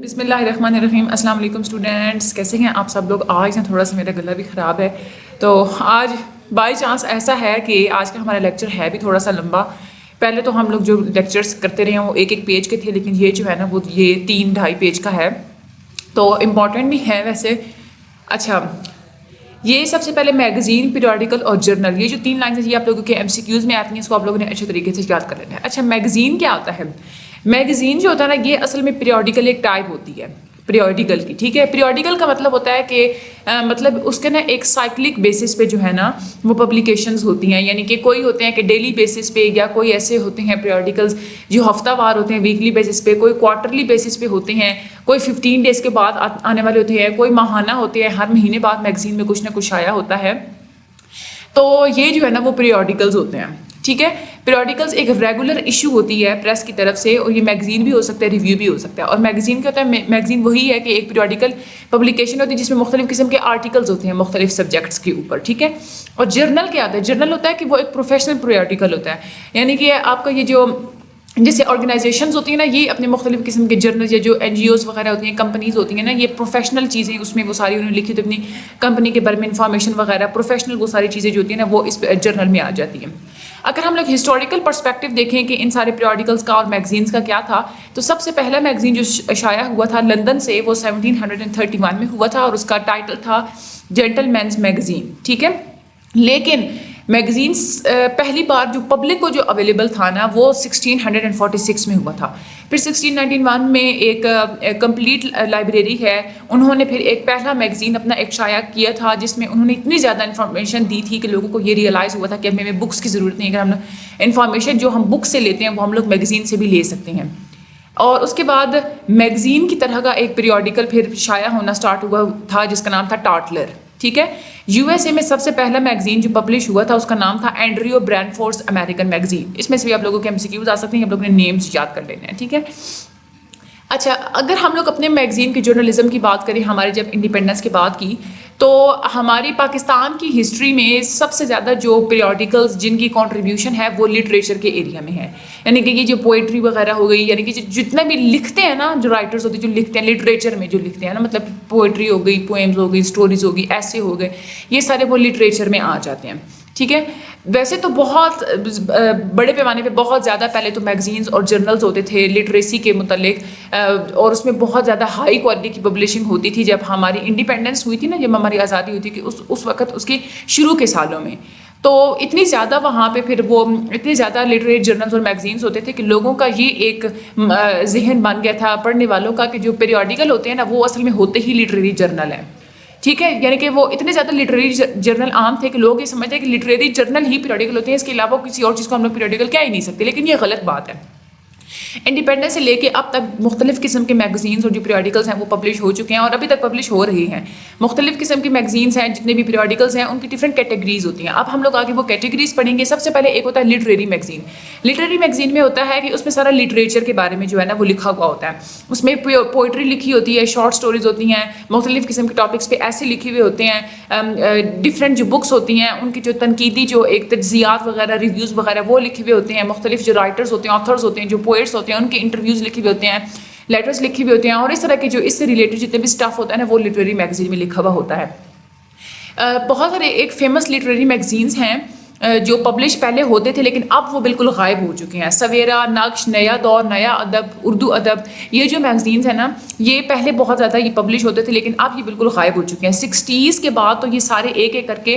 بسم اللہ الرحمن الرحیم. السلام علیکم اسٹوڈینٹس، کیسے ہیں آپ سب لوگ؟ آج نا تھوڑا سا میرا گلا بھی خراب ہے، تو آج بائی چانس ایسا ہے کہ آج کا ہمارا لیکچر ہے بھی تھوڑا سا لمبا. پہلے تو ہم لوگ جو لیکچرز کرتے رہے ہیں وہ ایک پیج کے تھے، لیکن یہ جو ہے نا وہ یہ 3-2.5 پیج کا ہے، تو امپورٹنٹ بھی ہے ویسے. اچھا، یہ سب سے پہلے میگزین، پیریوڈیکل اور جرنل، یہ جو 3 لائنز یہ آپ لوگوں کے MCQs میں آتی ہیں، اس کو آپ لوگوں نے اچھے طریقے سے یاد کر لینا ہے. اچھا، میگزین کیا ہوتا ہے؟ میگزین جو ہوتا ہے نا یہ اصل میں پیریوڈیکل ایک ٹائپ ہوتی ہے پیریوڈیکل کی. ٹھیک ہے، پیریوڈیکل کا مطلب ہوتا ہے کہ مطلب اس کے نا ایک سائیکلک بیسس پہ جو ہے نا وہ پبلیکیشنز ہوتی ہیں، یعنی کہ کوئی ہوتے ہیں کہ ڈیلی بیسس پہ، یا کوئی ایسے ہوتے ہیں پیریوڈیکلز جو ہفتہ وار ہوتے ہیں ویکلی بیسس پہ، کوئی کوارٹرلی بیسس پہ ہوتے ہیں، کوئی 15 ڈیز کے بعد آنے والے ہوتے ہیں، کوئی ماہانہ ہوتے ہیں، ہر مہینے بعد میگزین میں کچھ نہ کچھ آیا ہوتا ہے. تو یہ جو ہے نا وہ پیریوڈیکلز ہوتے ہیں. ٹھیک ہے، پیریوڈیکلز ایک ریگولر ایشو ہوتی ہے پریس کی طرف سے، اور یہ میگزین بھی ہو سکتا ہے، ریویو بھی ہو سکتا ہے. اور میگزین کیا ہوتا ہے؟ میگزین وہی ہے کہ ایک پیریوڈیکل پبلیکیشن ہوتی ہے جس میں مختلف قسم کے آرٹیکلز ہوتے ہیں مختلف سبجیکٹس کے اوپر. ٹھیک ہے، اور جرنل کیا ہوتا ہے؟ جرنل ہوتا ہے کہ وہ ایک پروفیشنل پیریوڈیکل ہوتا ہے، یعنی کہ آپ کا یہ جو جیسے آرگنائزیشنز ہوتی ہیں نا، یہ اپنے مختلف قسم کے جرنل یا جو NGOs وغیرہ ہوتی ہیں، کمپنیز ہوتی ہیں نا، یہ پروفیشنل چیزیں اس میں وہ ساری انہوں نے لکھی تو اپنی کمپنی کے بارے میں انفارمیشن وغیرہ پروفیشنل وہ ساری چیزیں جو ہوتی ہیں نا وہ اس جرنل میں آ جاتی ہیں. اگر ہم لوگ ہسٹوریکل پرسپیکٹو دیکھیں کہ ان سارے پیریوڈیکلز کا اور میگزینز کا کیا تھا، تو سب سے پہلا میگزین جو شائع ہوا تھا لندن سے وہ 1731 میں ہوا تھا، اور اس کا ٹائٹل تھا جینٹل مینز میگزین. ٹھیک ہے، لیکن میگزینس پہلی بار جو پبلک کو جو اویلیبل تھا نا وہ 1646 میں ہوا تھا. پھر 1691 میں ایک کمپلیٹ لائبریری ہے، انہوں نے پھر ایک پہلا میگزین اپنا ایک شائع کیا تھا جس میں انہوں نے اتنی زیادہ انفارمیشن دی تھی کہ لوگوں کو یہ ریئلائز ہوا تھا کہ ہمیں بکس کی ضرورت نہیں ہے، اگر ہم انفارمیشن جو ہم بک سے لیتے ہیں وہ ہم لوگ میگزین سے بھی لے سکتے ہیں. اور اس کے بعد میگزین کی طرح کا ایک پیریوڈیکل پھر شائع ہونا سٹارٹ ہوا تھا جس کا نام تھا ٹارٹلر. ٹھیک ہے، USA میں سب سے پہلا میگزین جو پبلش ہوا تھا اس کا نام تھا اینڈریو برینفورڈ امریکن میگزین. اس میں سے بھی آپ لوگوں کے MCQs آ سکتے ہیں، آپ لوگوں نے نیمز یاد کر لینے ہیں. ٹھیک ہے، اچھا، اگر ہم لوگ اپنے میگزین کے جرنلزم کی بات کریں، ہمارے جب انڈیپینڈنس کی بات کی، تو ہماری پاکستان کی ہسٹری میں سب سے زیادہ جو پیریوڈیکلز جن کی کنٹریبیوشن ہے وہ لٹریچر کے ایریا میں ہے، یعنی کہ یہ جو پوئٹری وغیرہ ہو گئی، یعنی کہ جتنے بھی لکھتے ہیں نا جو رائٹرز ہوتے ہیں جو لکھتے ہیں لٹریچر میں جو لکھتے ہیں نا، مطلب پوئٹری ہو گئی، پوئمز ہو گئی، اسٹوریز ہو گئی، ایسے ہو گئے، یہ سارے وہ لٹریچر میں آ جاتے ہیں. ٹھیک ہے، ویسے تو بہت بڑے پیمانے پہ بہت زیادہ پہلے تو میگزینز اور جرنلز ہوتے تھے لٹریسی کے متعلق، اور اس میں بہت زیادہ ہائی کوالٹی کی پبلشنگ ہوتی تھی. جب ہماری انڈیپینڈنس ہوئی تھی نا، جب ہماری آزادی ہوئی تھی کہ اس وقت اس کے شروع کے سالوں میں، تو اتنی زیادہ وہاں پہ پھر وہ اتنے زیادہ لٹریری جرنلز اور میگزینز ہوتے تھے کہ لوگوں کا یہ ایک ذہن بن گیا تھا پڑھنے والوں کا کہ جو پیریوڈیکل ہوتے ہیں نا وہ اصل میں ہوتے ہی لٹریری جرنل ہیں. ٹھیک ہے، یعنی کہ وہ اتنے زیادہ لٹریری جرنل عام تھے کہ لوگ یہ سمجھتے ہیں کہ لٹریری جرنل ہی پیریوڈیکل ہوتے ہیں، اس کے علاوہ کسی اور چیز کو ہم لوگ پیریوڈیکل کہہ ہی نہیں سکتے، لیکن یہ غلط بات ہے. انڈیپینڈنس سے لے کے اب تک مختلف قسم کے میگزینز اور جو پیریوڈیکلز ہیں وہ پبلش ہو چکے ہیں اور ابھی تک پبلش ہو رہی ہیں. مختلف قسم کی میگزینز ہیں، جتنے بھی پیریوڈیکلز ہیں ان کی ڈفرینٹ کیٹیگریز ہوتی ہیں. اب ہم لوگ آگے وہ کیٹیگریز پڑھیں گے. سب سے پہلے ایک ہوتا ہے لٹریری میگزین. لٹریری میگزین میں ہوتا ہے کہ اس میں سارا لٹریچر کے بارے میں جو ہے نا وہ لکھا ہوا ہوتا ہے، اس میں پوئٹری لکھی ہوتی ہے، شارٹ سٹوریز ہوتی ہیں، مختلف قسم کے ٹاپکس پہ ایسے لکھے ہوئے ہوتے ہیں. ڈفرینٹ جو بکس ہوتی ہیں ان کی جو تنقیدی جو ایک تجزیات وغیرہ ریویوز وغیرہ وہ لکھے ہوئے ہوتے ہیں. مختلف جو رائٹرز ہوتے ہیں، آتھرز ہوتے ہیں، جو پوئٹس ہوتے ہیں ان کے انٹرویوز لکھے ہوئے ہوتے ہیں، لیٹرز لکھے ہوئے ہوتے ہیں، اور اس طرح کے جو اس سے ریلیٹڈ جتنے بھی اسٹف ہوتا ہے نا وہ لٹریری میگزین میں لکھا ہوا ہوتا ہے. بہت سارے ایک فیمس لٹریری میگزینز ہیں جو پبلش پہلے ہوتے تھے لیکن اب وہ بالکل غائب ہو چکے ہیں. سویرا، نقش، نیا دور، نیا ادب، اردو ادب، یہ جو میگزینز ہیں نا یہ پہلے بہت زیادہ یہ پبلش ہوتے تھے لیکن اب یہ بالکل غائب ہو چکے ہیں. 60s کے بعد تو یہ سارے ایک ایک کر کے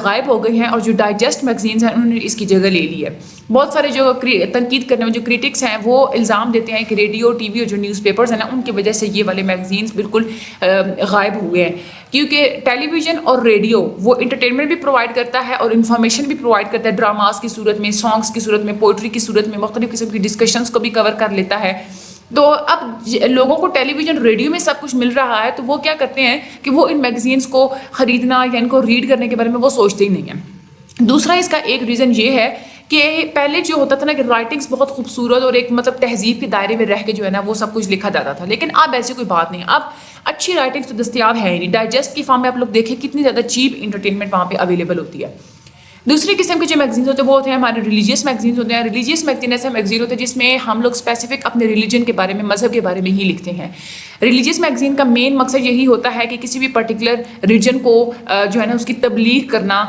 غائب ہو گئے ہیں، اور جو ڈائجسٹ میگزینز ہیں انہوں نے اس کی جگہ لے لی ہے. بہت سارے جو تنقید کرنے میں جو کریٹکس ہیں وہ الزام دیتے ہیں کہ ریڈیو، ٹی وی اور جو نیوز پیپرز ہیں نا ان کی وجہ سے یہ والے میگزینز بالکل غائب ہوئے ہیں. کیونکہ ٹیلی ویژن اور ریڈیو وہ انٹرٹینمنٹ بھی پرووائڈ کرتا ہے اور انفارمیشن بھی پرووائڈ کرتا ہے، ڈراماز کی صورت میں، سانگس کی صورت میں، پوئٹری کی صورت میں، مختلف قسم کی ڈسکشنز کو بھی کور کر لیتا ہے. تو اب لوگوں کو ٹیلی ویژن ریڈیو میں سب کچھ مل رہا ہے تو وہ کیا کرتے ہیں کہ وہ ان میگزینز کو خریدنا یا ان کو ریڈ کرنے کے بارے میں وہ سوچتے ہی نہیں ہیں. دوسرا اس کا ایک ریزن یہ ہے کہ پہلے جو ہوتا تھا نا کہ رائٹنگس بہت خوبصورت اور ایک مطلب تہذیب کے دائرے میں رہ کے جو ہے نا وہ سب کچھ لکھا جاتا تھا، لیکن اب ایسی کوئی بات نہیں. اب اچھی رائٹنگس تو دستیاب ہے ہی نہیں. ڈائجسٹ کی فارم میں آپ لوگ دیکھیں کتنی زیادہ چیپ انٹرٹینمنٹ وہاں پہ اویلیبل ہوتی ہے. دوسری قسم کے جو میگزینس ہوتے ہیں وہ ہوتے ہیں ہمارے ریلیجیس میگزینس ہوتے ہیں. ریلیجیس میگزین ایسا میگزین ہوتا ہے جس میں ہم لوگ اسپیسیفک اپنے ریلیجن کے بارے میں, مذہب کے بارے میں ہی لکھتے ہیں. ریلیجیس میگزین کا مین مقصد یہی ہوتا ہے کہ کسی بھی پرٹیکولر ریجن کو جو ہے نا اس کی تبلیغ کرنا,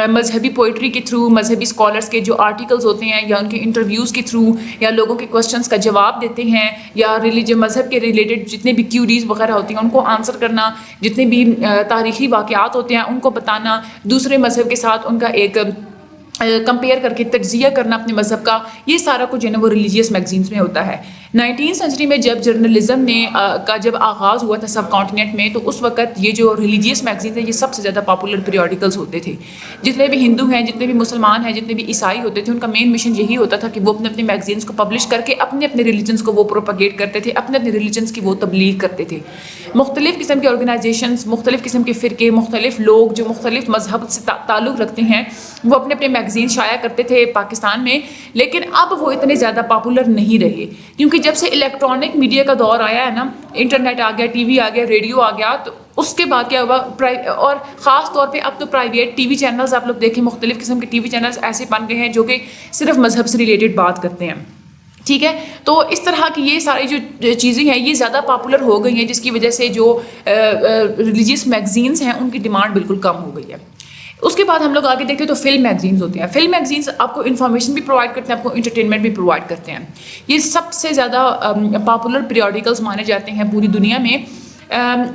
مذہبی پوئٹری کے تھرو, مذہبی اسکالرس کے جو آرٹیکلز ہوتے ہیں یا ان کے انٹرویوز کے تھرو, یا لوگوں کے کوشچنس کا جواب دیتے ہیں, یا ریلیجن مذہب کے ریلیٹڈ جتنے بھی کیوریز وغیرہ ہوتی ہیں ان کو آنسر کرنا, جتنے بھی تاریخی واقعات ہوتے ہیں ان کو بتانا, دوسرے مذہب کے ساتھ ان کا ایک کمپیئر کر کے تجزیہ کرنا اپنے مذہب کا, یہ سارا کچھ جو ہے نا وہ ریلیجیس میگزینس میں ہوتا ہے. 19 سینچری میں جب جرنلزم نے کا جب آغاز ہوا تھا سب کانٹیننٹ میں, تو اس وقت یہ جو ریلیجیس میگزینس ہیں یہ سب سے زیادہ پاپولر پیریوڈیکلز ہوتے تھے. جتنے بھی ہندو ہیں, جتنے بھی مسلمان ہیں, جتنے بھی عیسائی ہوتے تھے, ان کا مین مشن یہی ہوتا تھا کہ وہ اپنے اپنے میگزینس کو پبلش کر کے اپنے اپنے ریلیجنس کو وہ پروپیگیٹ کرتے تھے, اپنے اپنے ریلیجنس کی وہ تبلیغ کرتے تھے. مختلف قسم کے آرگنائزیشنس, مختلف قسم کے فرقے, مختلف لوگ جو مختلف مذہب سے تعلق رکھتے ہیں وہ اپنے اپنے میگزین شائع کرتے تھے پاکستان میں. لیکن اب وہ اتنے زیادہ پاپولر نہیں رہے, کیونکہ جب سے الیکٹرانک میڈیا کا دور آیا ہے نا, انٹرنیٹ آ گیا, ٹی وی آ گیا, ریڈیو آ گیا, تو اس کے بعد کیا ہوا, اور خاص طور پہ اب تو پرائیویٹ ٹی وی چینلز آپ لوگ دیکھیں, مختلف قسم کے ٹی وی چینلز ایسے بن گئے ہیں جو کہ صرف مذہب سے ریلیٹڈ بات کرتے ہیں. ٹھیک ہے, تو اس طرح کی یہ ساری جو چیزیں ہیں یہ زیادہ پاپولر ہو گئی ہیں, جس کی وجہ سے جو ریلیجیس میگزینس ہیں ان کی ڈیمانڈ بالکل کم ہو گئی ہے. اس کے بعد ہم لوگ آگے دیکھتے ہیں تو فلم میگزینس ہوتے ہیں. فلم میگزینس آپ کو انفارمیشن بھی پرووائڈ کرتے ہیں, آپ کو انٹرٹینمنٹ بھی پرووائڈ کرتے ہیں. یہ سب سے زیادہ پاپولر پیریوڈیکلس مانے جاتے ہیں پوری دنیا میں.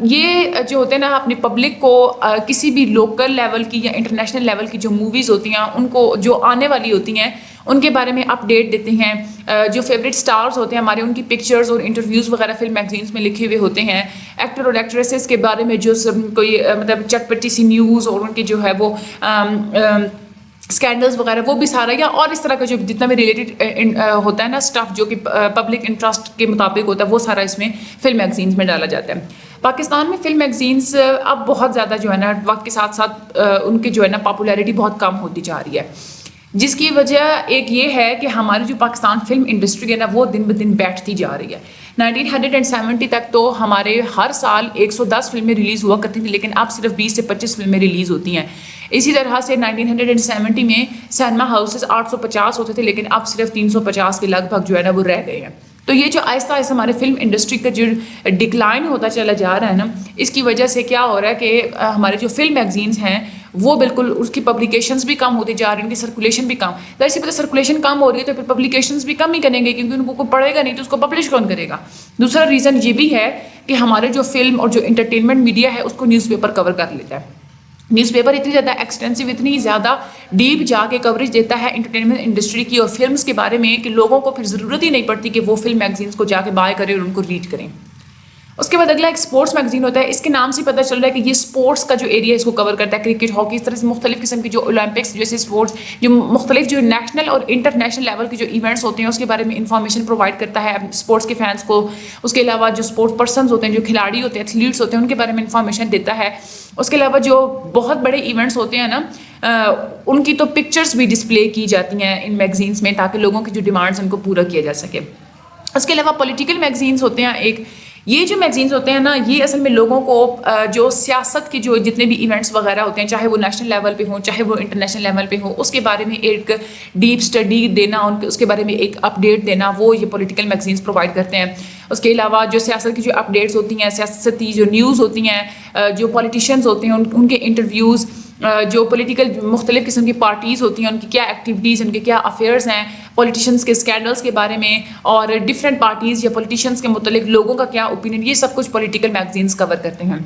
یہ جو ہوتے ہیں نا اپنی پبلک کو کسی بھی لوکل لیول کی یا انٹرنیشنل لیول کی جو موویز ہوتی ہیں ان کو جو آنے والی ہوتی ہیں ان کے بارے میں اپڈیٹ دیتے ہیں. جو فیوریٹ سٹارز ہوتے ہیں ہمارے, ان کی پکچرز اور انٹرویوز وغیرہ فلم میگزینس میں لکھے ہوئے ہوتے ہیں. ایکٹر اور ایکٹریسز کے بارے میں جو کوئی مطلب چٹپٹی سی نیوز اور ان کی جو ہے وہ اسکینڈلز وغیرہ وہ بھی سارا, یا اور اس طرح کا جو جتنا بھی ریلیٹڈ ہوتا ہے نا اسٹف جو کہ پبلک انٹرسٹ کے مطابق ہوتا ہے وہ سارا اس میں فلم میگزینس میں ڈالا جاتا ہے. پاکستان میں فلم میگزینس اب بہت زیادہ جو ہے نا وقت کے ساتھ ساتھ ان کی جو ہے نا پاپولیرٹی بہت کم ہوتی جا رہی ہے, جس کی وجہ ایک یہ ہے کہ ہماری جو پاکستان فلم انڈسٹری ہے نا وہ دن بدن بیٹھتی جا رہی ہے. 1970 تک تو ہمارے ہر سال 110 فلمیں ریلیز ہوا کرتی تھیں, لیکن اب صرف 20 سے 25 فلمیں ریلیز ہوتی ہیں. اسی طرح سے 1970 میں سینما ہاؤسز 850 ہوتے تھے, لیکن اب صرف 350 کے لگ بھگ جو ہے نا وہ رہ گئے ہیں. تو یہ جو آہستہ آہستہ ہمارے فلم انڈسٹری کا جو ڈکلائن ہوتا چلا جا رہا ہے نا, اس کی وجہ سے کیا ہو رہا ہے کہ ہمارے جو فلم میگزینس ہیں وہ بالکل اس کی پبلیکیشنز بھی کم ہوتی جا رہی ہیں, ان کی سرکولیشن بھی کم. ظاہر سی بات ہے سرکولیشن کم ہو رہی ہے تو پھر پبلیکیشنز بھی کم ہی کریں گے, کیونکہ ان کو کوئی پڑھے گا نہیں تو اس کو پبلش کون کرے گا. دوسرا ریزن یہ بھی ہے کہ ہمارے جو فلم اور جو انٹرٹینمنٹ میڈیا ہے اس کو نیوز پیپر کور کر لیتا ہے. نیوز پیپر اتنی زیادہ ایکسٹینسو, اتنی زیادہ ڈیپ جا کے کوریج دیتا ہے انٹرٹینمنٹ انڈسٹری کی اور فلمس کے بارے میں کہ لوگوں کو پھر ضرورت ہی نہیں پڑتی کہ وہ فلم میگزینس کو جا کے بائی کریں اور ان کو ریڈ کریں. اس کے بعد اگلا ایک اسپورٹس میگزین ہوتا ہے. اس کے نام سے پتہ چل رہا ہے کہ یہ اسپورٹس کا جو ایریا ہے اس کو کور کرتا ہے, کرکٹ, ہاکی, اس طرح سے مختلف قسم کی جو اولمپکس جیسے اسپورٹس, جو مختلف جو نیشنل اور انٹرنیشنل لیول کے جو ایونٹس ہوتے ہیں اس کے بارے میں انفارمیشن پرووائڈ کرتا ہے اسپورٹس کے فینس کو. اس کے علاوہ جو اسپورٹس پرسنز ہوتے ہیں, جو کھلاڑی ہوتے ہیں, ایتھلیٹس ہوتے ہیں, ان کے بارے میں انفارمیشن دیتا ہے. اس کے علاوہ جو بہت بڑے ایونٹس ہوتے ہیں نا ان کی تو پکچرز بھی ڈسپلے کی جاتی ہیں ان میگزینس میں تاکہ لوگوں کی جو ڈیمانڈس ان کو پورا کیا جا سکے. اس کے علاوہ پولیٹیکل میگزینس ہوتے ہیں ایک. یہ جو میگزینس ہوتے ہیں نا یہ اصل میں لوگوں کو جو سیاست کے جو جتنے بھی ایونٹس وغیرہ ہوتے ہیں, چاہے وہ نیشنل لیول پہ ہوں چاہے وہ انٹرنیشنل لیول پہ ہوں, اس کے بارے میں ایک ڈیپ اسٹڈی دینا, اس کے بارے میں ایک اپڈیٹ دینا, وہ یہ پولیٹیکل میگزینس پرووائڈ کرتے ہیں. اس کے علاوہ جو سیاست کی جو اپڈیٹس ہوتی ہیں, سیاستی جو نیوز ہوتی ہیں, جو پولیٹیشینز ہوتے ہیں ان کے انٹرویوز, جو پولیٹیکل مختلف قسم کی پارٹیز ہوتی ہیں ان کی کیا ایکٹیویٹیز, ان کے کیا افیئرز ہیں, پولیٹیشینس کے اسکینڈلس کے بارے میں, اور ڈفرینٹ پارٹیز یا پولیٹیشینس کے متعلق لوگوں کا کیا اوپینین, یہ سب کچھ پولیٹیکل میگزینس کور کرتے ہیں.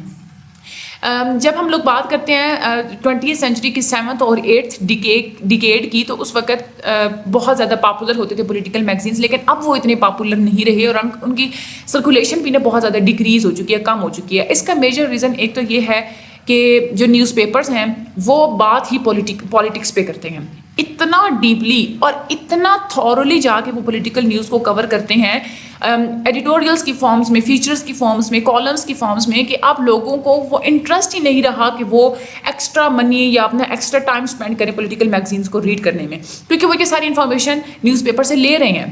جب ہم لوگ بات کرتے ہیں 20th سینچری کی 7th اور 8th ڈیکیڈ کی, تو اس وقت بہت زیادہ پاپولر ہوتے تھے پولیٹیکل میگزینس, لیکن اب وہ اتنے پاپولر نہیں رہے اور ان کی سرکولیشن بھی بہت زیادہ ڈیکریز ہو چکی ہے, کم ہو چکی ہے. اس کا میجر ریزن ایک تو یہ ہے کہ جو نیوز پیپرز ہیں وہ بات ہی پولیٹکس پہ کرتے ہیں, اتنا ڈیپلی اور اتنا تھورولی جا کے وہ پولیٹیکل نیوز کو کور کرتے ہیں ایڈیٹوریلس کی فارمز میں, فیچرز کی فارمز میں, کالمز کی فارمز میں, کہ اب لوگوں کو وہ انٹرسٹ ہی نہیں رہا کہ وہ ایکسٹرا منی یا اپنا ایکسٹرا ٹائم اسپینڈ کریں پولیٹیکل میگزینس کو ریڈ کرنے میں, کیونکہ وہ یہ ساری انفارمیشن نیوز پیپر سے لے رہے ہیں.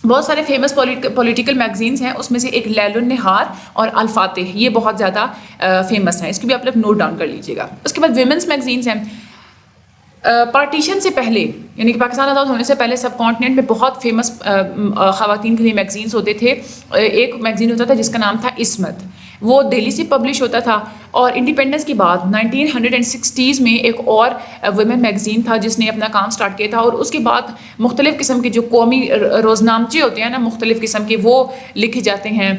بہت سارے فیمس پولیٹیکل میگزینس ہیں, اس میں سے ایک لیل النہار اور الفاتح, یہ بہت زیادہ فیمس ہیں, اس کی بھی آپ لوگ نوٹ ڈاؤن کر لیجیے گا. اس کے بعد ویمنس میگزینس ہیں. پارٹیشن سے پہلے یعنی کہ پاکستان آزاد ہونے سے پہلے سب کانٹیننٹ میں بہت فیمس خواتین کے لیے میگزینس ہوتے تھے. ایک میگزین ہوتا تھا جس کا نام تھا عصمت, وہ دہلی سے پبلش ہوتا تھا. اور انڈیپینڈنس کے بعد 1960s میں ایک اور ویمن میگزین تھا جس نے اپنا کام سٹارٹ کیا تھا. اور اس کے بعد مختلف قسم کے جو قومی روزنامچے ہوتے ہیں نا, مختلف قسم کے, وہ لکھے جاتے ہیں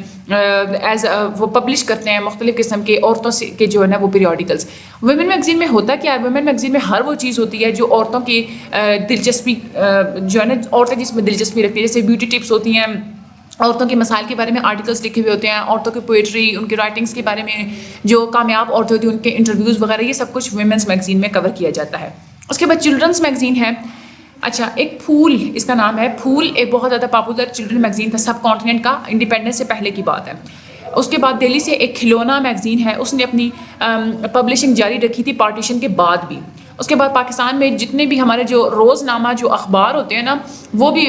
وہ پبلش کرتے ہیں مختلف قسم کے عورتوں سے کے جو ہے نا وہ پیریوڈیکلس. ویمن میگزین میں ہوتا کیا ہے, ویمن میگزین میں ہر وہ چیز ہوتی ہے جو عورتوں کی دلچسپی جو ہے نا, عورتیں جس میں دلچسپی رکھتی ہیں, جیسے بیوٹی ٹپس ہوتی ہیں, عورتوں کے مسائل کے بارے میں آرٹیکلس لکھے ہوئے ہوتے ہیں, عورتوں کی پوئٹری, ان کی رائٹنگس کے بارے میں, جو کامیاب عورتیں ہوتی ہیں ان کے انٹرویوز وغیرہ, یہ سب کچھ ویمنس میگزین میں کور کیا جاتا ہے. اس کے بعد چلڈرنس میگزین ہے. اچھا, ایک پھول, اس کا نام ہے پھول, ایک بہت زیادہ پاپولر چلڈرن میگزین تھا سب کانٹیننٹ کا, انڈیپینڈنس سے پہلے کی بات ہے. اس کے بعد دہلی سے ایک کھلونا میگزین ہے, اس نے اپنی پبلشنگ جاری رکھی تھی پارٹیشن کے بعد بھی. اس کے بعد پاکستان میں جتنے بھی ہمارے جو روزنامہ جو اخبار ہوتے ہیں نا, وہ بھی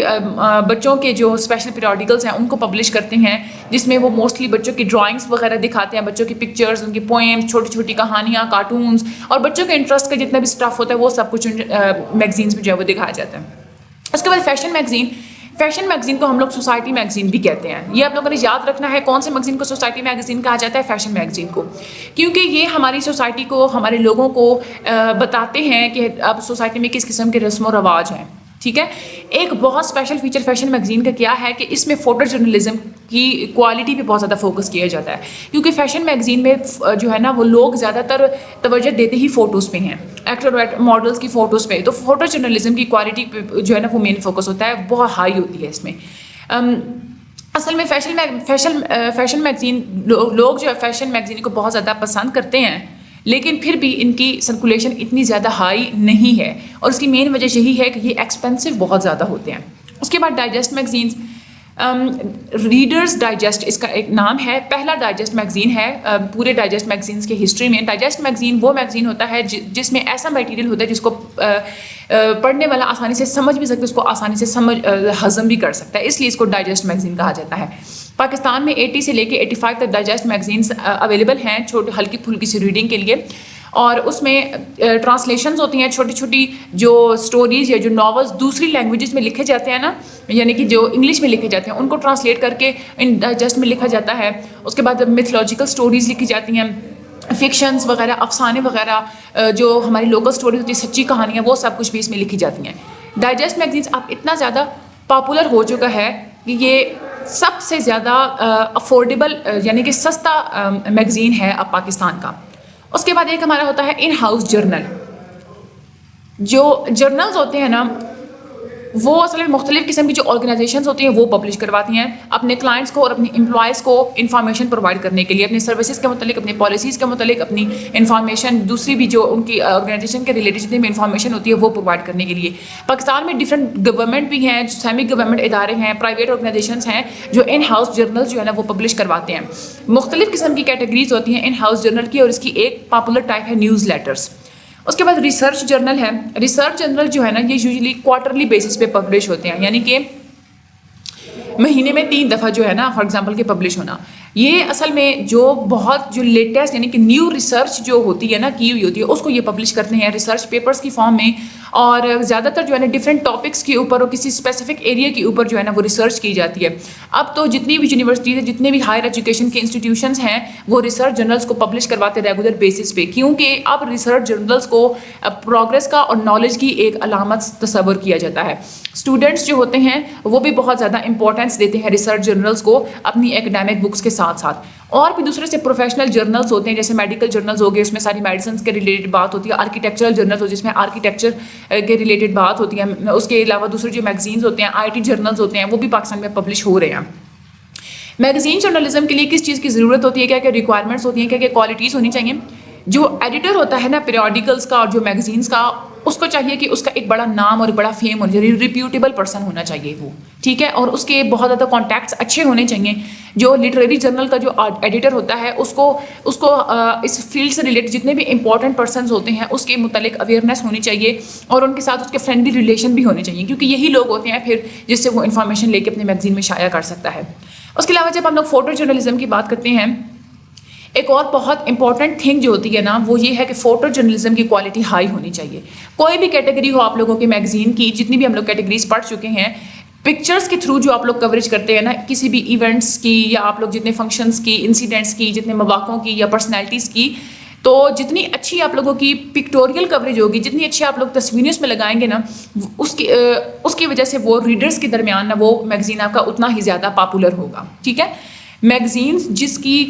بچوں کے جو اسپیشل پیریوڈیکلس ہیں ان کو پبلش کرتے ہیں, جس میں وہ موسٹلی بچوں کی ڈرائنگس وغیرہ دکھاتے ہیں, بچوں کی پکچرز, ان کی پوئمس, چھوٹی چھوٹی کہانیاں, کارٹونس, اور بچوں کے انٹرسٹ کا جتنا بھی اسٹف ہوتا ہے وہ سب کچھ میگزینس میں جو ہے وہ دکھایا جاتا ہے. اس کے بعد فیشن میگزین. فیشن میگزین کو ہم لوگ سوسائٹی میگزین بھی کہتے ہیں. یہ آپ لوگوں نے یاد رکھنا ہے کون سے میگزین کو سوسائٹی میگزین کہا جاتا ہے, فیشن میگزین کو, کیونکہ یہ ہماری سوسائٹی کو, ہمارے لوگوں کو بتاتے ہیں کہ اب سوسائٹی میں کس قسم کے رسم و رواج ہیں. ٹھیک ہے. ایک بہت اسپیشل فیچر فیشن میگزین کا کیا ہے کہ اس میں فوٹو جرنلزم کی کوالٹی پہ بہت زیادہ فوکس کیا جاتا ہے, کیونکہ فیشن میگزین میں جو ہے نا وہ لوگ زیادہ تر توجہ دیتے ہی فوٹوز پہ ہیں, ایکٹر ماڈلس کی فوٹوز پہ. تو فوٹو جرنلزم کی کوالٹی پہ جو ہے نا وہ مین فوکس ہوتا ہے, بہت ہائی ہوتی ہے اس میں. اصل میں فیشن میگزین لوگ جو ہے فیشن میگزین کو بہت زیادہ پسند کرتے ہیں, لیکن پھر بھی ان کی سرکولیشن اتنی زیادہ ہائی نہیں ہے, اور اس کی مین وجہ یہی ہے کہ یہ ایکسپینسو بہت زیادہ ہوتے ہیں. اس کے بعد ڈائجسٹ میگزینس. ریڈرز ڈائجسٹ اس کا ایک نام ہے, پہلا ڈائجسٹ میگزین ہے پورے ڈائجسٹ میگزینس کے ہسٹری میں. ڈائجسٹ میگزین وہ میگزین ہوتا ہے جس میں ایسا میٹیریل ہوتا ہے جس کو پڑھنے والا آسانی سے سمجھ بھی سکتا ہے, اس کو آسانی سے ہضم بھی کر سکتا ہے, اس لیے اس کو ڈائجسٹ میگزین کہا جاتا ہے. پاکستان میں 80 سے لے کے 85 تک ڈائجسٹ میگزینس اویلیبل ہیں چھوٹی ہلکی پھلکی سی ریڈنگ کے لیے, اور اس میں ٹرانسلیشنز ہوتی ہیں, چھوٹی چھوٹی جو سٹوریز یا جو ناولز دوسری لینگویجز میں لکھے جاتے ہیں نا, یعنی کہ جو انگلش میں لکھے جاتے ہیں ان کو ٹرانسلیٹ کر کے ان ڈائجسٹ میں لکھا جاتا ہے. اس کے بعد میتھولوجیکل سٹوریز لکھی جاتی ہیں, فکشنز وغیرہ, افسانے وغیرہ, جو ہماری لوکل سٹوری ہوتی ہے, سچی کہانیاں, وہ سب کچھ بھی اس میں لکھی جاتی ہیں. ڈائجسٹ میگزینس اب اتنا زیادہ پاپولر ہو چکا ہے کہ یہ سب سے زیادہ افورڈیبل یعنی کہ سستا میگزین ہے اب پاکستان کا. اس کے بعد ایک ہمارا ہوتا ہے ان ہاؤس جرنل. جو جرنلز ہوتے ہیں نا وہ اصل میں مختلف قسم کی جو آرگنائزیشنز ہوتی ہیں وہ پبلش کرواتی ہیں اپنے کلائنٹس کو اور اپنی امپلائز کو انفارمیشن پرووائڈ کرنے کے لیے, اپنی سروسز کے متعلق, اپنی پالیسیز کے متعلق, اپنی انفارمیشن دوسری بھی جو ان کی آرگنائزیشن کے ریلیٹڈ جتنی بھی انفارمیشن ہوتی ہے وہ پرووائڈ کرنے کے لیے. پاکستان میں ڈفرینٹ گورنمنٹ بھی ہیں, سیمی گورنمنٹ ادارے ہیں, پرائیویٹ آرگنائزیشنز ہیں جو ان ہاؤس جرنل جو ہے نا وہ پبلش کرواتے ہیں. مختلف قسم کی کیٹیگریز ہوتی ہیں ان ہاؤس جرنل کی, اور اس کی ایک پاپولر ٹائپ ہے نیوز لیٹرس. اس کے بعد ریسرچ جرنل ہے. ریسرچ جرنل جو ہے نا یہ یوزلی کوارٹرلی بیسس پہ پبلش ہوتے ہیں, یعنی کہ مہینے میں 3 دفعہ جو ہے نا فار ایگزامپل کے پبلش ہونا. یہ اصل میں جو بہت جو لیٹسٹ یعنی کہ نیو ریسرچ جو ہوتی ہے نا کی ہوئی ہوتی ہے اس کو یہ پبلش کرتے ہیں ریسرچ پیپرز کی فارم میں, اور زیادہ تر جو ہے نا ڈفرینٹ ٹاپکس کے اوپر اور کسی اسپیسیفک ایریا کے اوپر جو ہے نا وہ ریسرچ کی جاتی ہے. اب تو جتنی بھی یونیورسٹیز ہیں, جتنے بھی ہائر ایجوکیشن کے انسٹیٹیوشنز ہیں وہ ریسرچ جرنلز کو پبلش کرواتے ہیں ریگولر بیسس پہ, کیونکہ اب ریسرچ جرنلز کو پروگرس کا اور نالج کی ایک علامت تصور کیا جاتا ہے. اسٹوڈنٹس جو ہوتے ہیں وہ بھی بہت زیادہ امپورٹینس دیتے ہیں ریسرچ جرنلز کو اپنی ایکڈیمک بکس کے ساتھ ساتھ. اور بھی دوسرے سے پروفیشنل جرنلز ہوتے ہیں, جیسے میڈیکل جرنلز ہو گئے, اس میں ساری میڈیسنس کے ریلیٹڈ بات ہوتی ہے. آرکیٹیکچرل جرنلز ہو جس میں آرکیٹیکچر کے ریلیٹڈ بات ہوتی ہے. اس کے علاوہ دوسرے جو میگزینز ہوتے ہیں, IT جرنلز ہوتے ہیں, وہ بھی پاکستان میں پبلش ہو رہے ہیں. میگزین جرنلزم کے لیے کس چیز کی ضرورت ہوتی ہے, کیا کیا ریکوائرمنٹس ہوتی ہیں, کیا کیا کوالٹیز ہونی چاہیے. جو ایڈیٹر ہوتا ہے نا پیریوڈیکلس کا اور جو میگزینس کا, اس کو چاہیے کہ اس کا ایک بڑا نام اور ایک بڑا فیم ہونا چاہیے, ریپیوٹیبل پرسن ہونا چاہیے وہ, ٹھیک ہے, اور اس کے بہت زیادہ کانٹیکٹس اچھے ہونے چاہیے. جو لٹریری جرنل کا جو ایڈیٹر ہوتا ہے اس کو اس فیلڈ سے ریلیٹڈ جتنے بھی امپورٹنٹ پرسنز ہوتے ہیں اس کے متعلق اویئرنیس ہونی چاہیے, اور ان کے ساتھ اس کے فرینڈلی ریلیشن بھی ہونے چاہیے, کیونکہ یہی لوگ ہوتے ہیں پھر جس سے وہ انفارمیشن لے کے اپنے میگزین میں شائع کر سکتا ہے. اس کے علاوہ جب ہم لوگ فوٹو جرنلزم کی بات کرتے ہیں, ایک اور بہت امپورٹنٹ تھنگ جو ہوتی ہے نا وہ یہ ہے کہ فوٹو جرنلزم کی کوالٹی ہائی ہونی چاہیے. کوئی بھی کیٹیگری ہو آپ لوگوں کے میگزین کی، جتنی بھی ہم لوگ کیٹیگریز پڑھ چکے ہیں، پکچرز کے تھرو جو آپ لوگ کوریج کرتے ہیں نا کسی بھی ایونٹس کی، یا آپ لوگ جتنے فنکشنز کی، انسیڈنٹس کی، جتنے مواقعوں کی یا پرسنالٹیز کی، تو جتنی اچھی آپ لوگوں کی پکٹوریل کوریج ہوگی، جتنی اچھی آپ لوگ تصویریں اس میں لگائیں گے نا، اس کی وجہ سے وہ ریڈرز کے درمیان نا وہ میگزین آپ کا اتنا ہی زیادہ پاپولر ہوگا. ٹھیک ہے. میگزینز جس کی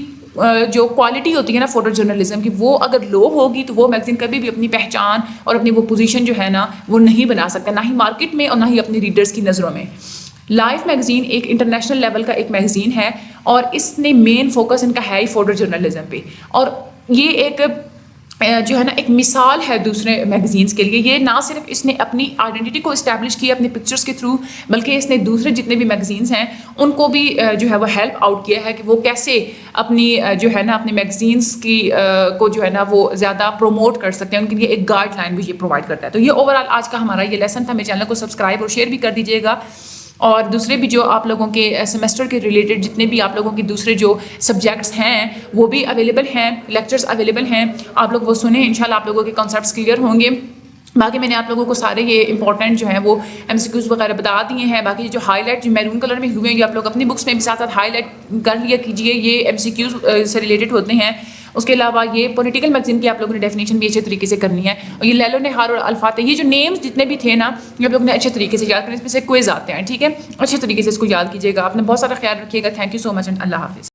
جو کوالٹی ہوتی ہے نا فوٹو جرنلزم کی، وہ اگر لو ہوگی تو وہ میگزین کبھی بھی اپنی پہچان اور اپنی وہ پوزیشن جو ہے نا وہ نہیں بنا سکتا، نہ ہی مارکیٹ میں اور نہ ہی اپنے ریڈرز کی نظروں میں. لائف میگزین ایک انٹرنیشنل لیول کا ایک میگزین ہے، اور اس نے مین فوکس ان کا ہے ہی فوٹو جرنلزم پہ، اور یہ ایک جو ہے نا ایک مثال ہے دوسرے میگزینس کے لیے. یہ نہ صرف اس نے اپنی آئیڈینٹی کو اسٹیبلش کیا اپنے پکچرز کے تھرو، بلکہ اس نے دوسرے جتنے بھی میگزینس ہیں ان کو بھی جو ہے وہ ہیلپ آؤٹ کیا ہے کہ وہ کیسے اپنی جو ہے نا اپنے میگزینس کی کو جو ہے نا وہ زیادہ پروموٹ کر سکتے ہیں. ان کے لیے ایک گائیڈ لائن بھی یہ پرووائڈ کرتا ہے. تو یہ اوور آل آج کا ہمارا یہ لیسن تھا. میرے چینل کو سبسکرائب اور شیئر بھی کر دیجیے گا. اور دوسرے بھی جو آپ لوگوں کے سیمسٹر کے ریلیٹڈ جتنے بھی آپ لوگوں کے دوسرے جو سبجیکٹس ہیں وہ بھی اویلیبل ہیں، لیکچرز اویلیبل ہیں، آپ لوگ وہ سنیں. انشاءاللہ آپ لوگوں کے کانسیپٹس کلیئر ہوں گے. باقی میں نے آپ لوگوں کو سارے یہ امپورٹنٹ جو ہیں وہ ایم سی کیوز وغیرہ بتا دیے ہیں. باقی جو ہائی لائٹ جو میرون کلر میں ہوئے ہیں یہ آپ لوگ اپنی بکس میں بھی ساتھ ساتھ ہائی لائٹ کر لیا کیجیے. یہ ایم سی کیوز سے ریلیٹڈ ہوتے ہیں. اس کے علاوہ یہ پولیٹیکل میگزین کی آپ لوگوں نے ڈیفینیشن بھی اچھے طریقے سے کرنی ہے. اور یہ لیلو نہار اور الفاتح، یہ جو نیمز جتنے بھی تھے نا یہ آپ لوگوں نے اچھے طریقے سے یاد کریں. اس میں سے کوئز آتے ہیں. ٹھیک ہے، اچھے طریقے سے اس کو یاد کیجیے گا. آپ نے بہت سارا خیال رکھیے گا. Thank you so much and اللہ حافظ.